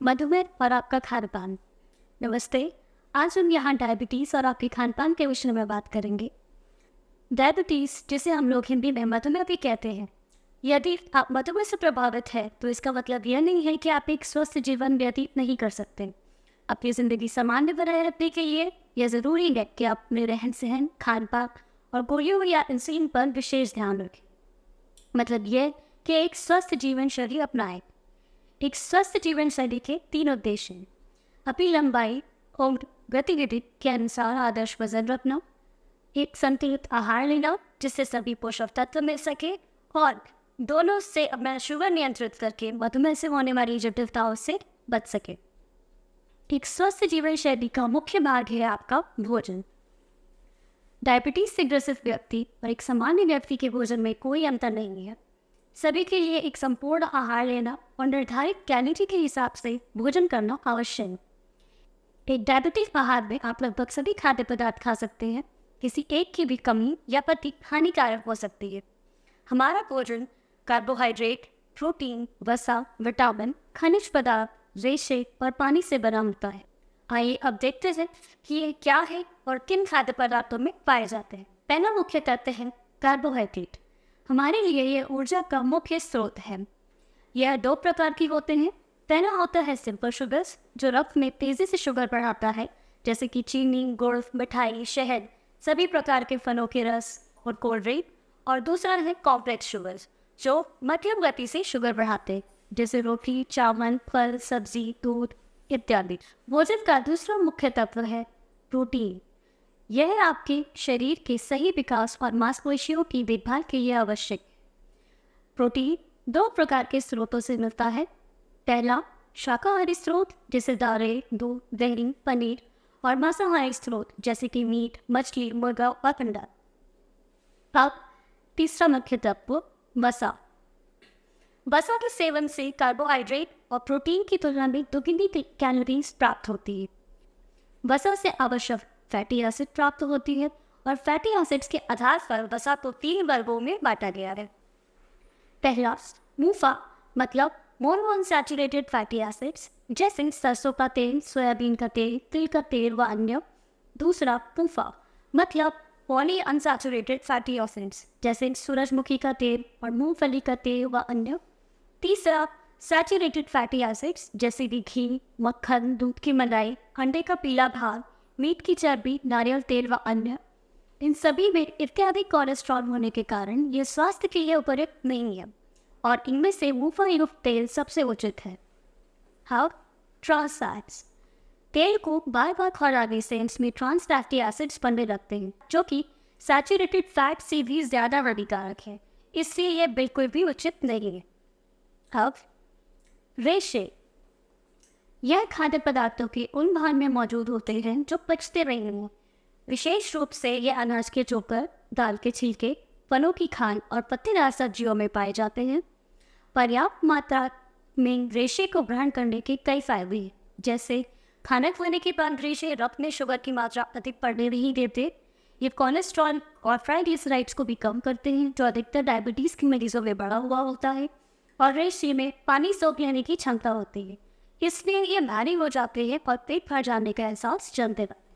मधुमेह और आपका खान पान। नमस्ते। आज हम यहाँ डायबिटीज़ और आपके खान पान के विषय में बात करेंगे। डायबिटीज़, जिसे हम लोग हिंदी में मधुमेह भी कहते हैं, यदि आप मधुमेह से प्रभावित हैं तो इसका मतलब यह नहीं है कि आप एक स्वस्थ जीवन व्यतीत नहीं कर सकते। अपनी ज़िंदगी सामान्य बनाए रखने के लिए यह ज़रूरी है कि आप अपने रहन सहन, खान पान और गोलियों या इंसुलिन पर विशेष ध्यान रखें। मतलब यह कि एक स्वस्थ जीवन शैली अपनाएं। एक स्वस्थ जीवन शैली के 3 उद्देश्य हैं: अपनी लंबाई और गतिविधि के अनुसार आदर्श वजन रखना, एक संतुलित आहार लेना जिससे सभी पोषक तत्व मिल सके, और दोनों से अपना शुगर नियंत्रित करके मधुमेह से होने वाली जटिलताओं से बच सके। एक स्वस्थ जीवन शैली का मुख्य भाग है आपका भोजन। डायबिटीज से ग्रसित व्यक्ति और एक सामान्य व्यक्ति के भोजन में कोई अंतर नहीं है। सभी के लिए एक संपूर्ण आहार लेना और निर्धारित कैलोरी के हिसाब से भोजन करना आवश्यक है। एक डायबिटीज आहार में आप लगभग सभी खाद्य पदार्थ खा सकते हैं। किसी एक की भी कमी या पति हानिकारक हो सकती है। हमारा भोजन कार्बोहाइड्रेट, प्रोटीन, वसा, विटामिन, खनिज पदार्थ, रेशे और पानी से बना होता है। आइए अब देखते हैं कि ये क्या है और किन खाद्य पदार्थों में पाए जाते हैं। पहला मुख्य तत्व है कार्बोहाइड्रेट। हमारे लिए यह ऊर्जा का मुख्य स्रोत है। यह 2 प्रकार की होते हैं। पहला होता है सिंपल शुगर्स, जो रक्त में तेजी से शुगर बढ़ाता है, जैसे कि चीनी, गुड़, मिठाई, शहद, सभी प्रकार के फलों के रस और कोल्ड ड्रिंक। और दूसरा है कॉम्प्लेक्स शुगर्स, जो मध्यम गति से शुगर बढ़ाते हैं, जैसे रोटी, चावल, फल, सब्जी, दूध इत्यादि। भोजन का दूसरा मुख्य तत्व है प्रोटीन। यह आपके शरीर के सही विकास और मांसपेशियों की देखभाल के लिए आवश्यक है। प्रोटीन 2 प्रकार के स्रोतों से मिलता है। पहला शाकाहारी स्रोत, जैसे दालें, दूध, दही, पनीर, और मांसाहारी स्रोत जैसे कि मीट, मछली, मुर्गा और अंडा। अब तीसरा मुख्य तत्व वसा। वसा के सेवन से कार्बोहाइड्रेट और प्रोटीन की तुलना में दुगनी कैलोरीज प्राप्त होती है। वसा से आवश्यक फैटी एसिड प्राप्त होती है, और फैटी एसिड्स के आधार पर वसा को 3 वर्गों में बांटा गया है। पहला मूफा, मतलब मोनोअनसैचुरेटेड फैटी एसिड्स, जैसे सरसों का तेल, सोयाबीन का तेल, तिल का तेल व अन्य। दूसरा पूफा, मतलब पॉली अनसैचुरेटेड फैटी एसिड्स, जैसे सूरजमुखी का तेल और मूंगफली का तेल व अन्य। तीसरा सैचुरेटेड फैटी एसिड्स, जैसे कि घी, मक्खन, दूध की मलाई, अंडे का पीला भाग, मीट की चर्बी, नारियल तेल व अन्य। इन सभी में इत्यादि कोलेस्ट्रॉल होने के कारण ये स्वास्थ्य के लिए उपयुक्त नहीं है, और इनमें से मूंगफली युक्त तेल सबसे उचित है। हाँ, ट्रांस फैट्स। तेल को बार बार खौलाने से इसमें ट्रांस फैटी एसिड्स बनने लगते हैं, जो कि सैचुरेटेड फैट से भी ज़्यादा हानिकारक है। इसलिए यह बिल्कुल भी उचित नहीं है। अब रेशे। यह खाद्य पदार्थों के उन भाग में मौजूद होते हैं जो पचते नहीं हैं। विशेष रूप से यह अनाज के चोकर, दाल के छिलके, फलों की खाल और पत्तेदार सब्जियों में पाए जाते हैं। पर्याप्त मात्रा में रेशे को ग्रहण करने के कई फायदे हैं, जैसे खाना खाने के बाद रेशे रक्त में शुगर की मात्रा अधिक बढ़ने नहीं देते। ये कोलेस्ट्रॉल और ट्राइग्लिसराइड्स को भी कम करते हैं, जो अधिकतर डायबिटीज़ के मरीजों में बढ़ा हुआ होता है। और रेशे में पानी सोख लेने की क्षमता होती है, इसलिए ये भारी हो जाते हैं और पेट भर जाने का एहसास जलते रहते हैं।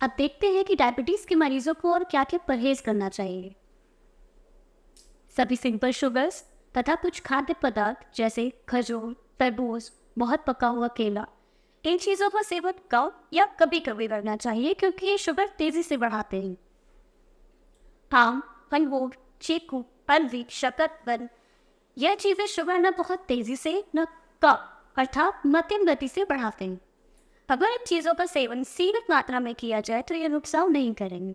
अब देखते हैं कि डायबिटीज़ के मरीजों को और क्या क्या परहेज करना चाहिए। सभी सिंपल शुगर्स तथा कुछ खाद्य पदार्थ जैसे खजूर, तरबूज, बहुत पका हुआ केला, इन चीज़ों का सेवन कम या कभी कभी करना चाहिए, क्योंकि ये शुगर तेजी से बढ़ाते हैं। आम, अंगूर, चीकू, अलवी, शकरकंद, यह चीज़ें शुगर न बहुत तेजी से न कम अर्थात मध्यम गति से बढ़ाते हैं। अगर इन चीज़ों का सेवन सीमित मात्रा में किया जाए तो ये नुकसान नहीं करेंगे।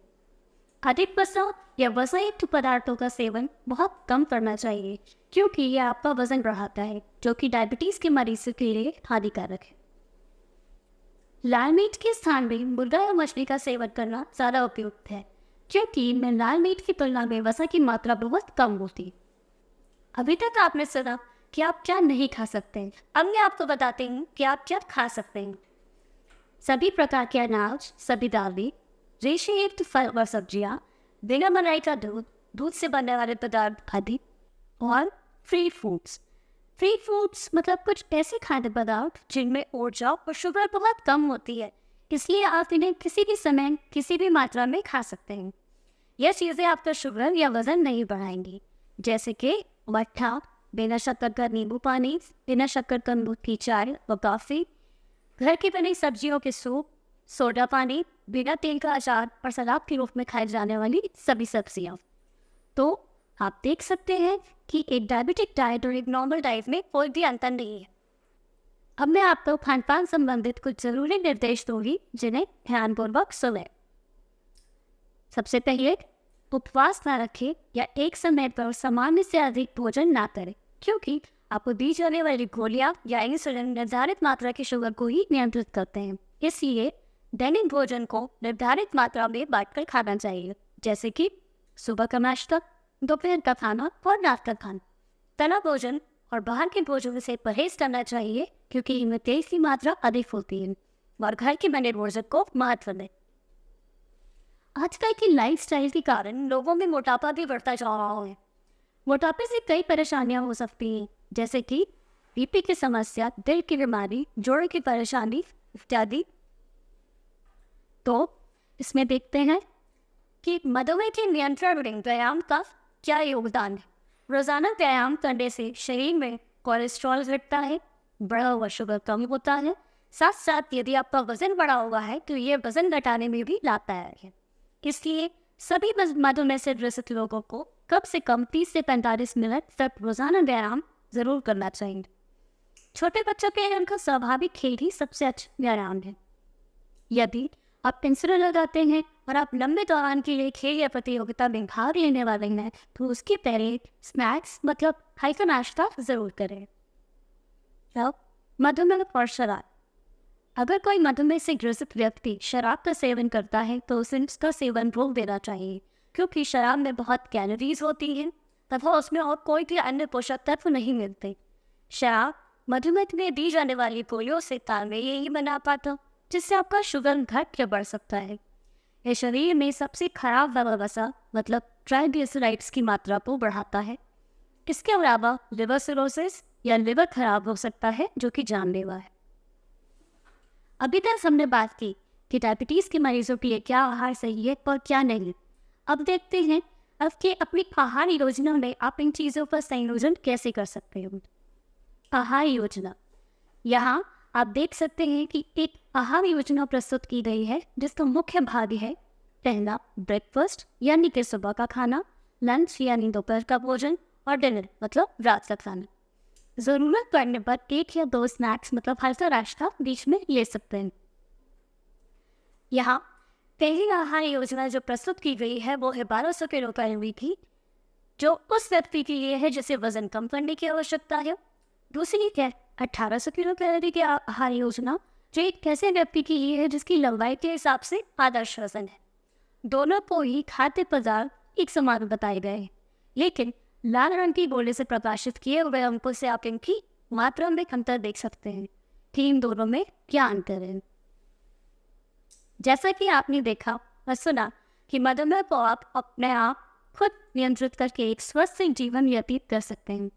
अधिक वसा या वसायुक्त पदार्थों का सेवन बहुत कम करना चाहिए, क्योंकि यह आपका वजन बढ़ाता है, जो कि डायबिटीज़ के मरीजों के लिए हानिकारक है। लाल मीट के स्थान में मुर्गा या मछली का सेवन करना ज़्यादा उपयुक्त है, क्योंकि इनमें लाल मीट की तुलना में वसा की मात्रा बहुत कम होती है। अभी तक आपने सुना कि आप क्या नहीं खा सकते हैं। अब मैं आपको बताती हूँ कि आप क्या खा सकते हैं। सभी प्रकार के अनाज, सभी दालें, रेशेयुक्त फल व सब्जियाँ, बिना मलाई का दूध, दूध से बनने वाले पदार्थ आदि, और फ्री फूड्स। फ्री फूड्स मतलब कुछ ऐसे खाद्य पदार्थ जिनमें ऊर्जा और शुगर बहुत कम होती है, इसलिए आप इन्हें किसी भी समय किसी भी मात्रा में खा सकते हैं। यह चीज़ें आपका शुगर या वजन नहीं बढ़ाएंगी, जैसे कि मट्ठा, बिना शक्कर का नींबू पानी, बिना शक्कर का दूध की चाय व कॉफ़ी, घर की बनी सब्जियों के सूप, सोडा पानी, बिना तेल का अचार और सलाद के रूप में खाई जाने वाली सभी सब्जियाँ। तो आप देख सकते हैं कि एक डायबिटिक डाइट और एक नॉर्मल डाइट में कोई भी अंतर नहीं है। अब मैं आपको खान पान संबंधित कुछ ज़रूरी निर्देश दूंगी जिन्हें ध्यानपूर्वक सुनें। सबसे पहले, उपवास ना रखें या एक समय पर सामान्य से अधिक भोजन ना करें, क्योंकि आपको दी जाने वाली गोलियां या इंसुलिन निर्धारित मात्रा की शुगर को ही नियंत्रित करते हैं। इसलिए दैनिक भोजन को निर्धारित मात्रा में बांटकर खाना चाहिए, जैसे कि सुबह का नाश्ता, दोपहर का खाना और रात का खाना। तला भोजन और बाहर के भोजन से परहेज करना चाहिए, क्योंकि इनमें तेल की मात्रा अधिक होती है, और घर के बने भोजन को महत्व दें। आजकल की लाइफस्टाइल के कारण लोगों में मोटापा भी बढ़ता जा रहा है। मोटापे से कई परेशानियां हो सकती हैं, जैसे कि बीपी की समस्या, दिल की बीमारी, जोड़ों की परेशानी इत्यादि। तो इसमें देखते हैं कि मधुमेह के नियंत्रण में व्यायाम का क्या योगदान है। रोजाना व्यायाम करने से शरीर में कोलेस्ट्रॉल घटता है, बढ़ा हुआ शुगर कम होता है। साथ साथ यदि आपका वजन बढ़ा हुआ है तो ये वजन घटाने में भी लाभदायक है। इसलिए सभी मधुमेह से ग्रसित लोगों को कम से कम 30 से 45 मिनट तक रोजाना व्यायाम जरूर करना चाहिए। छोटे बच्चों के लिए उनका स्वाभाविक खेल ही सबसे अच्छा व्यायाम है। यदि आप इंसुलिन लगाते हैं और आप लंबे दौरान के लिए खेल या प्रतियोगिता में भाग लेने वाले हैं, तो उसके पहले स्नैक्स मतलब हल्का नाश्ता जरूर करें। अब मधुमेह और शराब। अगर कोई मधुमेह से ग्रसित व्यक्ति शराब का सेवन करता है तो उसे उसका सेवन रोक देना चाहिए, क्योंकि शराब में बहुत कैलोरीज होती हैं तथा उसमें और कोई भी अन्य पोषक तत्व नहीं मिलते। शराब मधुमेह में दी जाने वाली गोलियों से तालमेल नहीं बना पाता, जिससे आपका शुगर घट या बढ़ सकता है। यह शरीर में सबसे खराब वसा मतलब ट्राइग्लिसराइड्स की मात्रा को बढ़ाता है। इसके अलावा लिवर सिरोसिस या लिवर खराब हो सकता है, जो कि जानलेवा है। अभी तक हमने बात की कि डायबिटीज के मरीजों के लिए क्या आहार सही है और क्या नहीं। अब देखते हैं अब कि अपनी आहार योजना में आप इन चीज़ों का संयोजन कैसे कर सकते हो। आहार योजना। यहाँ आप देख सकते हैं कि एक आहार योजना प्रस्तुत की गई है, जिसका मुख्य भाग है पहला ब्रेकफास्ट यानी कि सुबह का खाना, लंच यानी दोपहर का भोजन, और डिनर मतलब रात का खाना। ज़रूरत पड़ने पर 1 या 2 स्नैक्स मतलब हल्का नाश्ता बीच में ले सकते हैं। यहाँ पहली आहार योजना जो प्रस्तुत की गई है वो है 1200 किलोकैलोरी की, जो उस व्यक्ति के लिए है जिसे वजन कम करने की आवश्यकता है। दूसरी है 1800 किलोकैलोरी की आहार योजना, जो एक ऐसे व्यक्ति के लिए है जिसकी लंबाई के हिसाब से आदर्श वजन है। दोनों को ही खाद्य पदार्थ एक समान बताए गए हैं, लेकिन लाल रंग की गोले से प्रकाशित किए हुए अंकों से आप इनकी मात्रा में अंतर देख सकते हैं कि इन दोनों में क्या अंतर है। जैसा कि आपने देखा और सुना कि मधुमेह को आप अपने आप खुद नियंत्रित करके एक स्वस्थ जीवन व्यतीत कर सकते हैं।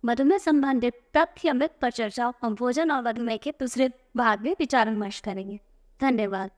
मधुमेह संबंधित तथ्य पर चर्चा हम भोजन और मधुमेह के दूसरे भाग में विचार विमर्श करेंगे। धन्यवाद।